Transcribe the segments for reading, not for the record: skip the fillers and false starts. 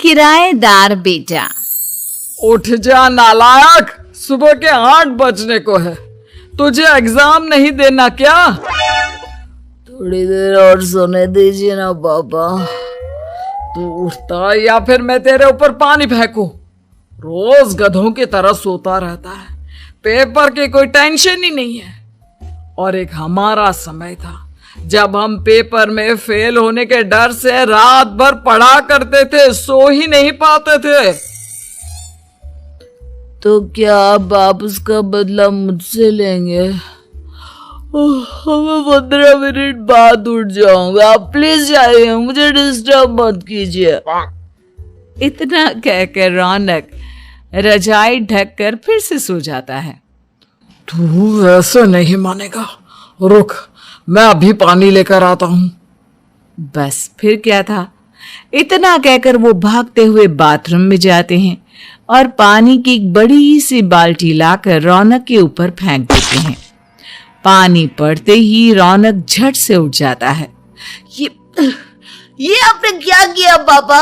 किराएदार बेटा। उठ जा नालायक, सुबह के 8 बजने को है। तुझे एग्जाम नहीं देना क्या? थोड़ी देर और सोने दीजिए ना पापा। तू उठता या फिर मैं तेरे ऊपर पानी फेंकूं? रोज गधों की तरह सोता रहता है। पेपर की कोई टेंशन ही नहीं है। और एक हमारा समय था जब हम पेपर में फेल होने के डर से रात भर पढ़ा करते थे, सो ही नहीं पाते थे। तो क्या आप उसका बदला मुझसे लेंगे? मैं 15 मिनट बाद उठ जाऊंगा, आप प्लीज जाइए, मुझे डिस्टर्ब मत कीजिए। इतना कहकर रौनक रजाई ढककर फिर से सो जाता है। तू वैसे नहीं मानेगा, रुक मैं अभी पानी लेकर आता हूं। बस फिर क्या था, इतना कहकर वो भागते हुए बाथरूम में जाते हैं और पानी की एक बड़ी सी बाल्टी लाकर रौनक के ऊपर फेंक देते हैं। पानी पड़ते ही रौनक झट से उठ जाता है। ये आपने क्या किया पापा?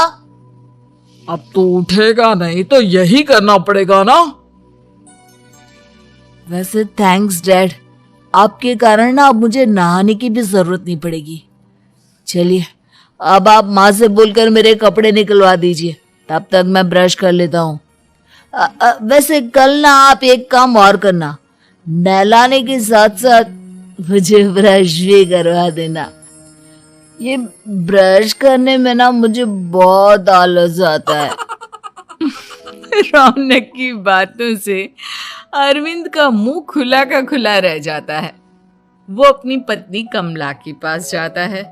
अब तो उठेगा नहीं तो यही करना पड़ेगा ना। वैसे थैंक्स डैड, आपके कारण ना अब मुझे नहाने की भी जरूरत नहीं पड़ेगी। चलिए अब आप माँ से बोलकर मेरे कपड़े निकलवा दीजिए, तब तक मैं ब्रश कर लेता हूँ। वैसे कल ना आप एक काम और करना, नहलाने के साथ साथ मुझे ब्रश भी करवा देना। ये ब्रश करने में ना मुझे बहुत आलस आता है। रौनक की बातों से अरविंद का मुंह खुला का खुला रह जाता है। वो अपनी पत्नी कमला के पास जाता है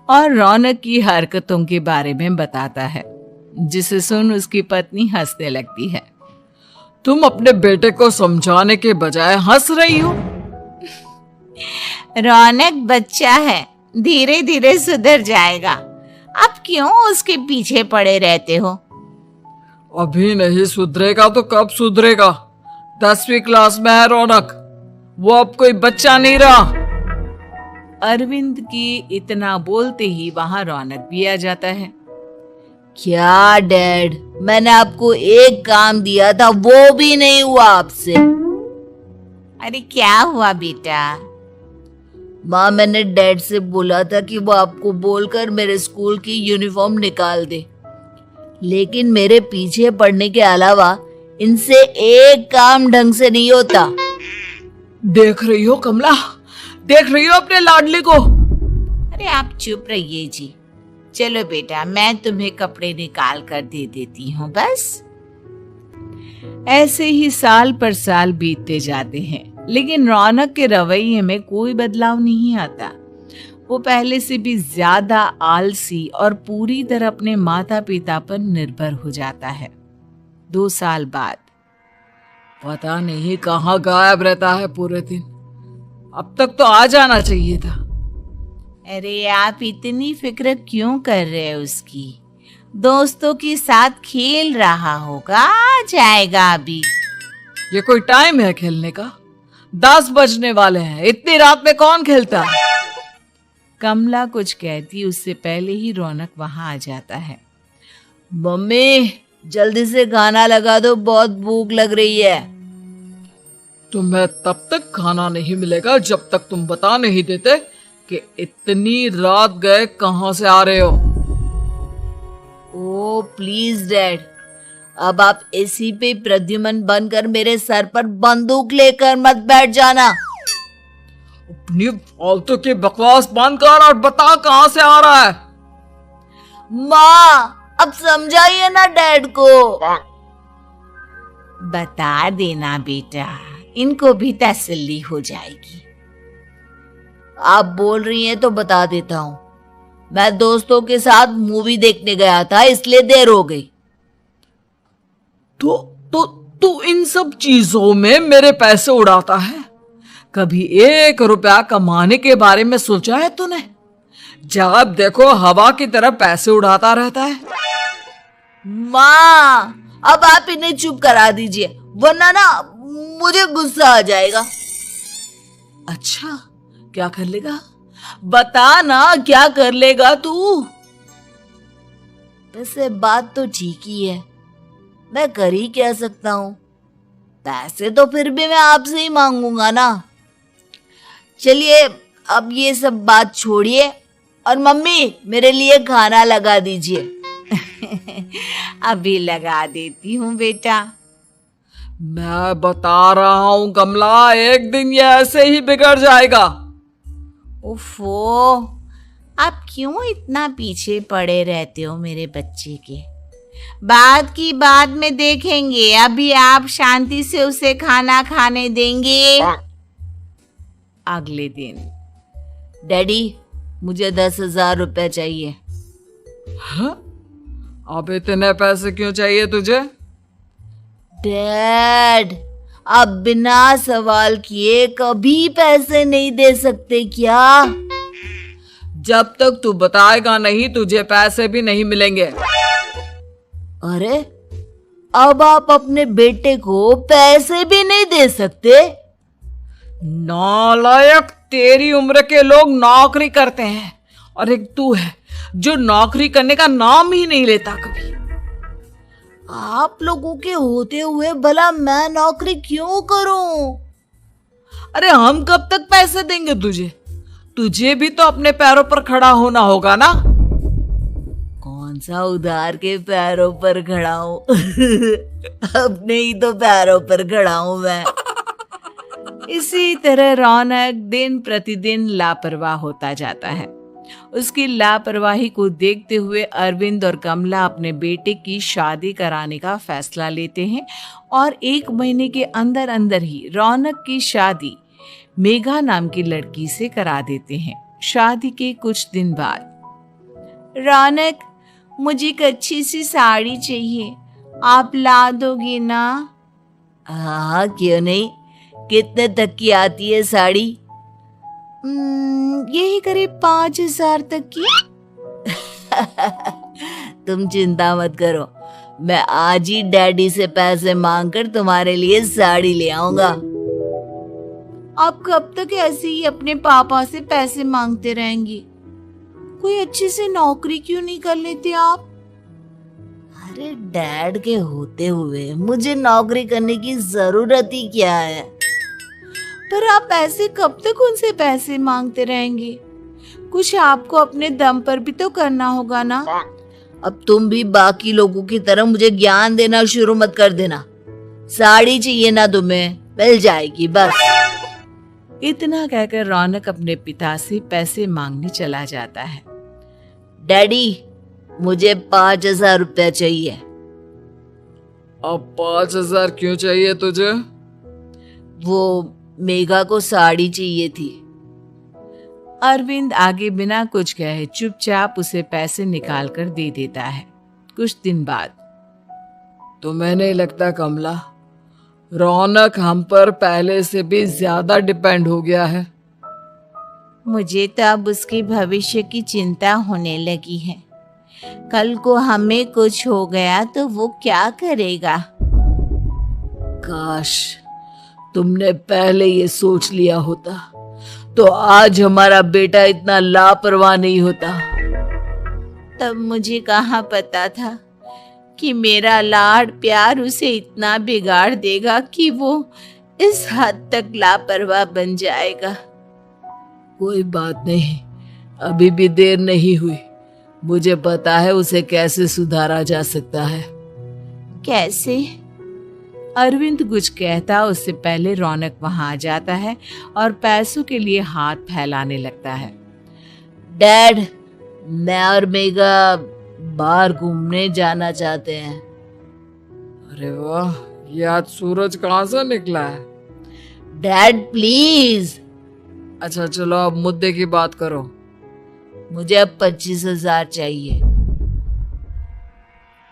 और रौनक की हरकतों के बारे में बताता है, जिसे सुन उसकी पत्नी हंसने लगती है। तुम अपने बेटे को समझाने के बजाय हंस रही हो। रौनक बच्चा है, धीरे धीरे सुधर जाएगा। अब क्यों उसके पीछे पड़े रहते हो? अभी नहीं सुधरेगा तो कब सुधरेगा? 10वीं क्लास में है रौनक, वो अब कोई बच्चा नहीं रहा। अरविंद की इतना बोलते ही वहां रौनक भी आ जाता है। क्या डैड, मैंने आपको एक काम दिया था, वो भी नहीं हुआ आपसे। अरे क्या हुआ बेटा? माँ, मैंने डैड से बोला था कि वो आपको बोलकर मेरे स्कूल की यूनिफॉर्म निकाल दे, लेकिन मेरे पीछे पड़ने के अलावा इनसे एक काम ढंग से नहीं होता। देख रही हो कमला, देख रही हो अपने लाडले को? अरे आप चुप रहिए जी। चलो बेटा, मैं तुम्हें कपड़े निकाल कर दे देती हूँ। बस ऐसे ही साल पर साल बीतते जाते हैं, लेकिन रौनक के रवैये में कोई बदलाव नहीं आता। वो पहले से भी ज्यादा आलसी और पूरी तरह अपने माता पिता पर निर्भर हो जाता है। 2 साल बाद पता नहीं कहाँ गायब रहता है पूरे दिन। अब तक तो आ जाना चाहिए था। अरे आप इतनी फिक्र क्यों कर रहे हो उसकी? दोस्तों के साथ खेल रहा होगा, आ जाएगा अभी। ये कोई टाइम है खेलने का? 10 बजने वाले हैं, इतनी रात में कौन खेलता है? कमला कुछ कहती उससे पहले ही रौनक वहां आ जाता है। मम्मी जल्दी से खाना लगा दो, बहुत भूख लग रही है। तुम्हें तब तक खाना नहीं मिलेगा जब तक तुम बता नहीं देते कि इतनी रात गए कहां से आ रहे हो। ओ प्लीज डैड, अब आप एसी पे प्रद्युमन बनकर मेरे सर पर बंदूक लेकर मत बैठ जाना। अपनी फालतू की बकवास बंद कर और बता कहां से आ रहा है। माँ अब समझाइए ना डैड को। बता देना बेटा, इनको भी तसल्ली हो जाएगी। आप बोल रही हैं तो बता देता हूँ, मैं दोस्तों के साथ मूवी देखने गया था, इसलिए देर हो गई। तो इन सब चीजों में मेरे पैसे उड़ाता है। कभी 1 रुपया कमाने के बारे में सोचा है तूने? जब देखो हवा की तरह पैसे उड़ाता रहता है। माँ अब आप इन्हें चुप करा दीजिए, वरना ना मुझे गुस्सा आ जाएगा। अच्छा क्या कर लेगा? बता ना क्या कर लेगा तू? वैसे बात तो ठीक ही है, मैं कर ही क्या सकता हूँ। पैसे तो फिर भी मैं आपसे ही मांगूंगा ना। चलिए अब ये सब बात छोड़िए और मम्मी मेरे लिए खाना लगा दीजिए। अभी लगा देती हूँ बेटा। मैं बता रहा हूं कमला, एक दिन ये ऐसे ही बिगड़ जाएगा। ओफो, आप क्यों इतना पीछे पड़े रहते हो मेरे बच्चे के? बाद की बात में देखेंगे, अभी आप शांति से उसे खाना खाने देंगे। अगले दिन, डैडी मुझे 10,000 रुपए चाहिए। हाँ? अब इतने पैसे क्यों चाहिए तुझे? डैड आप बिना सवाल किए कभी पैसे नहीं दे सकते क्या? जब तक तू बताएगा नहीं तुझे पैसे भी नहीं मिलेंगे। अरे अब आप अपने बेटे को पैसे भी नहीं दे सकते? नालायक, तेरी उम्र के लोग नौकरी करते हैं और एक तू है जो नौकरी करने का नाम ही नहीं लेता कभी। आप लोगों के होते हुए भला मैं नौकरी क्यों करूं? अरे हम कब तक पैसे देंगे तुझे? तुझे भी तो अपने पैरों पर खड़ा होना होगा ना। कौन सा उधार के पैरों पर खड़ा हूं? अपने ही तो पैरों पर खड़ा हूं मैं। इसी तरह रौनक दिन प्रतिदिन लापरवाह होता जाता है। उसकी लापरवाही को देखते हुए अरविंद और कमला अपने बेटे की शादी कराने का फैसला लेते हैं और 1 महीने के अंदर अंदर ही रौनक की शादी मेघा नाम की लड़की से करा देते हैं। शादी के कुछ दिन बाद, रौनक मुझे एक अच्छी सी साड़ी चाहिए, आप ला दोगे ना? हाँ क्यों नहीं। कितने तक की आती है साड़ी? यही करीब 5,000 तक की। तुम चिंता मत करो, मैं आज ही डैडी से पैसे मांगकर तुम्हारे लिए साड़ी ले आऊंगा। आप कब तक ऐसे ही अपने पापा से पैसे मांगते रहेंगी? कोई अच्छी सी नौकरी क्यों नहीं कर लेते आप? अरे डैड के होते हुए मुझे नौकरी करने की जरूरत ही क्या है? पर आप ऐसे कब तक उनसे पैसे मांगते रहेंगे? कुछ आपको अपने दम पर भी तो करना होगा ना। अब तुम भी बाकी लोगों की तरह मुझे ज्ञान देना शुरू मत कर देना। साड़ी चाहिए ना तुम्हें, मिल जाएगी बस। इतना कहकर रौनक अपने पिता से पैसे मांगने चला जाता है। डैडी मुझे 5,000 रुपया चाहिए। अब 5,000 क्यों चाहिए तुझे? वो मेघा को साड़ी चाहिए थी। अरविंद आगे बिना कुछ कहे चुपचाप उसे पैसे निकाल कर दे देता है। कुछ दिन बाद, तुम्हें नहीं लगता कमला, रौनक हम पर पहले से भी ज्यादा डिपेंड हो गया है? मुझे तो अब उसके भविष्य की चिंता होने लगी है। कल को हमें कुछ हो गया तो वो क्या करेगा? काश तुमने पहले ये सोच लिया होता तो आज हमारा बेटा इतना लापरवाह नहीं होता। तब मुझे कहाँ पता था कि मेरा लाड प्यार उसे इतना बिगाड़ देगा कि वो इस हद तक लापरवाह बन जाएगा। कोई बात नहीं, अभी भी देर नहीं हुई। मुझे पता है उसे कैसे सुधारा जा सकता है। कैसे? अरविंद कुछ कहता उससे पहले रौनक वहां आ जाता है और पैसों के लिए हाथ फैलाने लगता है। डैड, मैं और मेघा बाहर घूमने जाना चाहते हैं। अरे वाह, ये आज सूरज कहाँ से निकला है? Dad please. अच्छा चलो अब मुद्दे की बात करो। मुझे अब 25,000 चाहिए।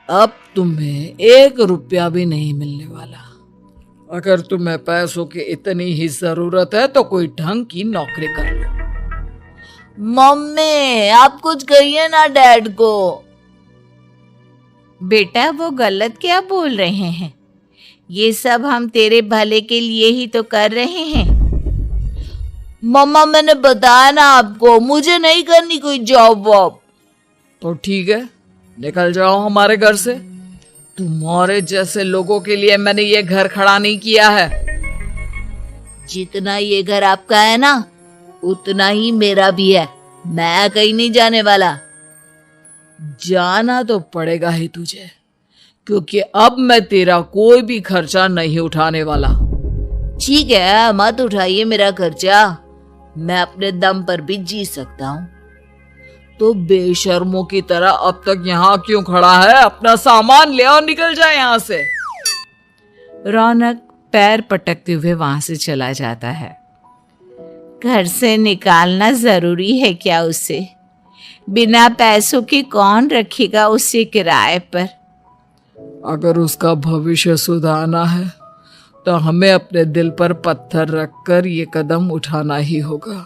अब तुम्हें 1 रुपया भी नहीं मिलने वाला। अगर तुम्हें पैसों की इतनी ही जरूरत है तो कोई ढंग की नौकरी कर लो। मम्मी आप कुछ कहिए ना डैड को। बेटा वो गलत क्या बोल रहे हैं? ये सब हम तेरे भले के लिए ही तो कर रहे हैं। मम्मा मैंने बताया ना आपको, मुझे नहीं करनी कोई जॉब वॉब। तो ठीक है, निकल जाओ हमारे घर से। तुम्हारे जैसे लोगों के लिए मैंने ये घर खड़ा नहीं किया है। जितना ये घर आपका है ना, उतना ही मेरा भी है। मैं कहीं नहीं जाने वाला। जाना तो पड़ेगा ही तुझे, क्योंकि अब मैं तेरा कोई भी खर्चा नहीं उठाने वाला। ठीक है, मत उठाइए मेरा खर्चा। मैं अपने दम पर भी जी सकता हूँ। तो बेशर्मों की तरह अब तक यहाँ क्यों खड़ा है? अपना सामान ले और निकल जाए यहाँ से। रौनक पैर पटकते हुए वहां से चला जाता है। घर से निकालना जरूरी है क्या उसे? बिना पैसों के कौन रखेगा उसे किराए पर? अगर उसका भविष्य सुधारना है तो हमें अपने दिल पर पत्थर रखकर ये कदम उठाना ही होगा।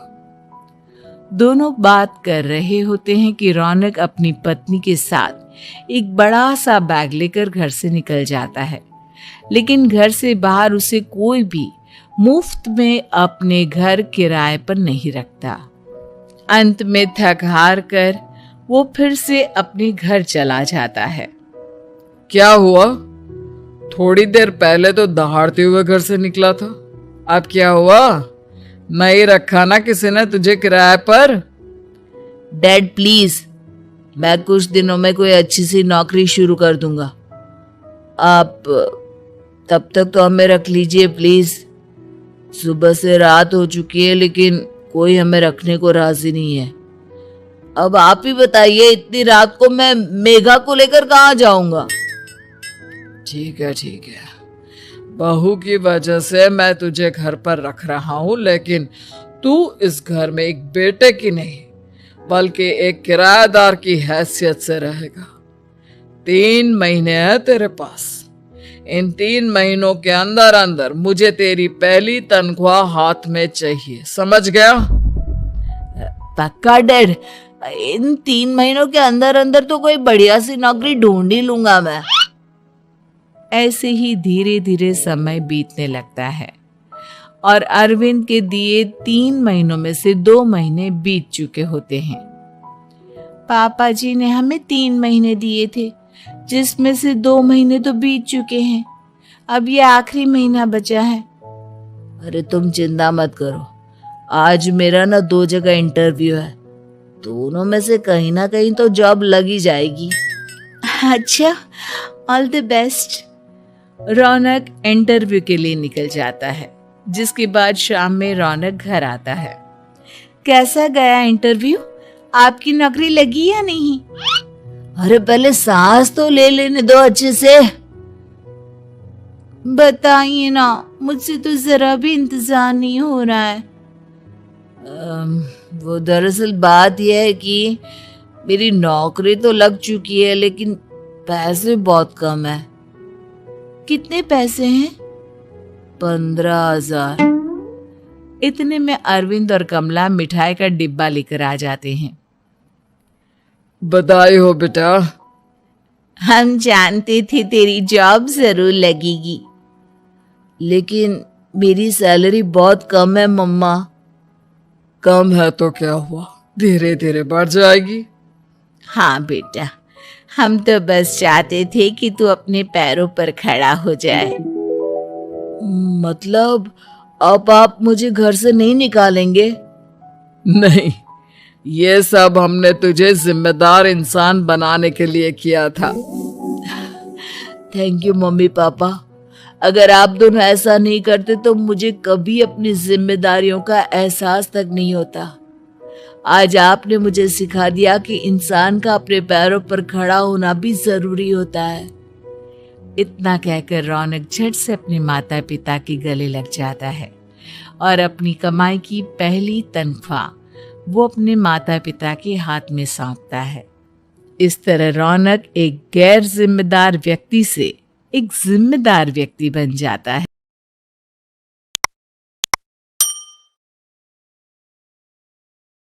दोनों बात कर रहे होते हैं कि रौनक अपनी पत्नी के साथ एक बड़ा सा बैग लेकर घर से निकल जाता है, लेकिन घर से बाहर उसे कोई भी मुफ्त में अपने घर किराए पर नहीं रखता। अंत में थक हार कर वो फिर से अपने घर चला जाता है। क्या हुआ? थोड़ी देर पहले तो दहाड़ते हुए घर से निकला था, अब क्या हुआ? नहीं रखा ना किसी ने तुझे किराए पर? डैड प्लीज, मैं कुछ दिनों में कोई अच्छी सी नौकरी शुरू कर दूंगा। आप तब तक तो हमें रख लीजिए प्लीज। सुबह से रात हो चुकी है, लेकिन कोई हमें रखने को राजी नहीं है। अब आप ही बताइए, इतनी रात को मैं मेघा को लेकर कहाँ जाऊंगा? ठीक है ठीक है, बहू की वजह से मैं तुझे घर पर रख रहा हूं, लेकिन तू इस घर में एक बेटे की नहीं बल्कि एक किराएदार की हैसियत से रहेगा। 3 महीने है तेरे पास। इन 3 महीनों के अंदर अंदर मुझे तेरी पहली तनख्वाह हाथ में चाहिए, समझ गया? पक्का डैड, इन 3 महीनों के अंदर अंदर तो कोई बढ़िया सी नौकरी ढूंढ ही लूंगा मैं। ऐसे ही धीरे धीरे समय बीतने लगता है और अरविंद के दिए 3 महीनों में से 2 महीने बीत चुके होते हैं। पापा जी ने हमें 3 महीने दिए थे, जिसमें से 2 महीने तो बीत चुके हैं। अब ये आखिरी महीना बचा है। अरे तुम चिंता मत करो, आज मेरा ना 2 जगह इंटरव्यू है, दोनों में से कहीं ना कहीं तो जॉब लग ही जाएगी। अच्छा, all the best. Raunak interview के लिए निकल जाता है, जिसके बाद शाम में रौनक घर आता है। कैसा गया इंटरव्यू? आपकी नौकरी लगी या नहीं? अरे पहले सांस तो ले लेने दो अच्छे से। बताइए ना, मुझसे तो जरा भी इंतजार नहीं हो रहा है। वो दरअसल बात यह है कि मेरी नौकरी तो लग चुकी है, लेकिन पैसे बहुत कम है। कितने पैसे हैं? 15,000। इतने में अरविंद और कमला मिठाई का डिब्बा लेकर आ जाते हैं। बधाई हो बेटा। हम जानते थे तेरी जॉब जरूर लगेगी। लेकिन मेरी सैलरी बहुत कम है मम्मा। कम है तो क्या हुआ, धीरे धीरे बढ़ जाएगी। हाँ बेटा, हम तो बस चाहते थे कि तू अपने पैरों पर खड़ा हो जाए। मतलब अब आप मुझे घर से नहीं निकालेंगे? नहीं, ये सब हमने तुझे जिम्मेदार इंसान बनाने के लिए किया था। Thank you mummy papa. अगर आप दोनों ऐसा नहीं करते तो मुझे कभी अपनी जिम्मेदारियों का एहसास तक नहीं होता। आज आपने मुझे सिखा दिया कि इंसान का अपने पैरों पर खड़ा होना भी जरूरी होता है। इतना कहकर रौनक झट से अपने माता पिता के गले लग जाता है और अपनी कमाई की पहली तनख्वाह वो अपने माता पिता के हाथ में सौंपता है। इस तरह रौनक एक गैर जिम्मेदार व्यक्ति से एक जिम्मेदार व्यक्ति बन जाता है।